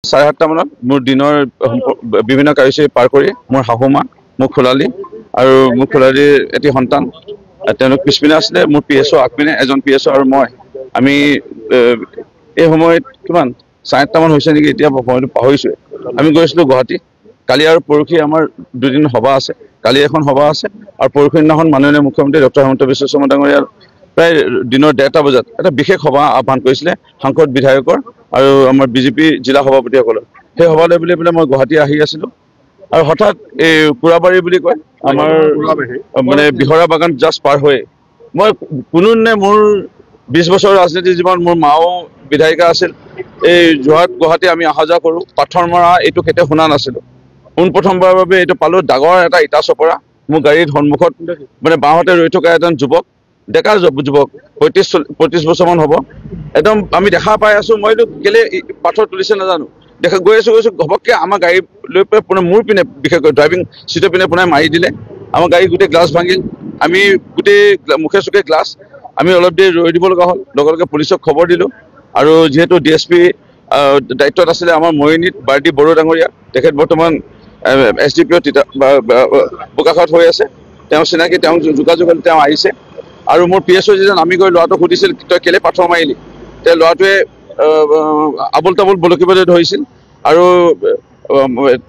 7:30 মানত মোৰ দিনৰ বিভিন্ন কাৰ্যসূচী পাৰ কৰি মোৰ শাহুমা মোক খোলালি আৰু মোক খোলালিৰ এটি সন্তান তেওঁলোক পিছপিনে আছিলে মোৰ পিএছঅ আগপিনে এজন পিএছঅ আৰু মই আমি এই সময়ত কিমান 7:30 মান হৈছে নেকি এতিয়া সময়টো পাহৰিছোঁ আমি গৈছিলোঁ গুৱাহাটী কালি আৰু পৰহি আমাৰ দুদিন সভা আছে কালি এখন সভা আছে আৰু পৰহি দিনাখন মাননীয় মুখ্যমন্ত্ৰী ডক্টৰ হিমন্ত বিশ্ব শৰ্মা ডাঙৰীয়াৰ প্ৰায় দিনৰ 1:30 বজাত এটা বিশেষ সভা আহ্বান কৰিছিলে সাংসদ বিধায়কৰ আৰু আমাৰ বিজেপি জিলা সভাপতিসকলৰ সেই সভালৈ বুলি পেলাই মই গুৱাহাটী আহি আছিলোঁ আৰু হঠাৎ এই কুৰাবাৰী বুলি কয় আমাৰ মানে বিহৰা বাগান জাষ্ট পাৰ হৈ মই কোনো নে মোৰ 20 বছৰ ৰাজনীতি জীৱন মোৰ মাও বিধায়িকা আছিল এই যোৰহাট গুৱাহাটী আমি অহা যোৱা কৰোঁ পাথৰ মৰা এইটো কেতিয়া শুনা নাছিলোঁ পোনপ্ৰথমবাৰৰ বাবে এইটো পালোঁ ডাঙৰ এটা ইটা চপৰা মোৰ গাড়ীৰ সন্মুখত মানে বাওঁহাতে ৰৈ থকা এজন যুৱক ডেকা যুৱক 35 বছৰমান হ'ব একদম আমি দেখা পাই আছোঁ মইতো কেলে পাথৰ তুলিছে নাজানো দেখা গৈ আছোঁ ঘপককৈ আমাৰ গাড়ী লৈ পেলাই পুনৰ মোৰ পিনে বিশেষকৈ ড্ৰাইভিং ছিটৰ পিনে পুনৰ মাৰি দিলে আমাৰ গাড়ী গোটেই গ্লাছ ভাঙিল আমি গোটেই মুখে চুখে গ্লাছ আমি অলপ দেৰি ৰৈ দিব লগা হ'ল লগে লগে পুলিচক খবৰ দিলোঁ আৰু যিহেতু ডিএছপি দায়িত্বত আছিলে আমাৰ মৰিনীত বাৰ্ডি বড়ো ডাঙৰীয়া তেখেত বৰ্তমান SDPO বোকাখাট হৈ আছে তেওঁ চিনাকি তেওঁ যোগাযোগ হ'ল তেওঁ আহিছে আৰু মোৰ পিএছঅ যিজন আমি গৈ ল'ৰাটোক সুধিছিল তই কেলে পাথৰ মাৰিলি তেওঁ ল'ৰাটোৱে আবুল তাবুল বলকিবলৈ ধৰিছিল আৰু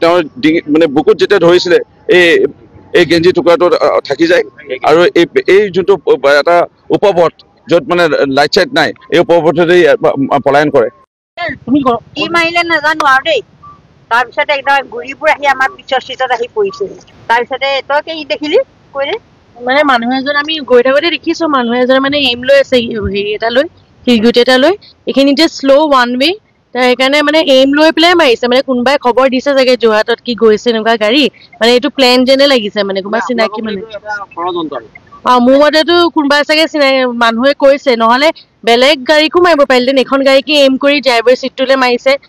তেওঁৰ ডিঙি মানে বুকুত যেতিয়া ধৰিছিলে এই গেঞ্জি টুকুৰাটো থাকি যায় আৰু এই যোনটো এটা উপপথ য'ত মানে লাইট চাইট নাই এই উপপথেদি পলায়ন কৰে কি মাৰিলে নাজানো আৰু দেই তাৰপিছতে একদম ঘূৰিবোৰ আহি আমাৰ পিছৰ চিটত আহি পৰিছে তাৰপিছতে তই কি দেখিলি কৈ মানে মানুহ এজন আমি গৈ থাকোঁতে দেখিছোঁ মানুহ এজনে মানে এইম লৈ আছে হেৰি এটা লৈ শিলগুটি এটা লৈ এইখিনিতে শ্ল' ওৱান ৱে তাৰ সেইকাৰণে মানে এইম লৈ পেলাই মাৰিছে মানে কোনোবাই খবৰ দিছে চাগে যোৰহাটত কি গৈছে এনেকুৱা গাড়ী মানে এইটো প্লেন যেনে লাগিছে মানে কোনোবা চিনাকি মানে মোৰ মতেতো কোনোবাই চাগে চিনাকি মানুহে কৈছে নহ'লে বেলেগ গাড়ীকো মাৰিব পাৰিলেহেঁতেন এখন গাড়ীকে এইম কৰি ড্ৰাইভাৰ চিটটোলৈ মাৰিছে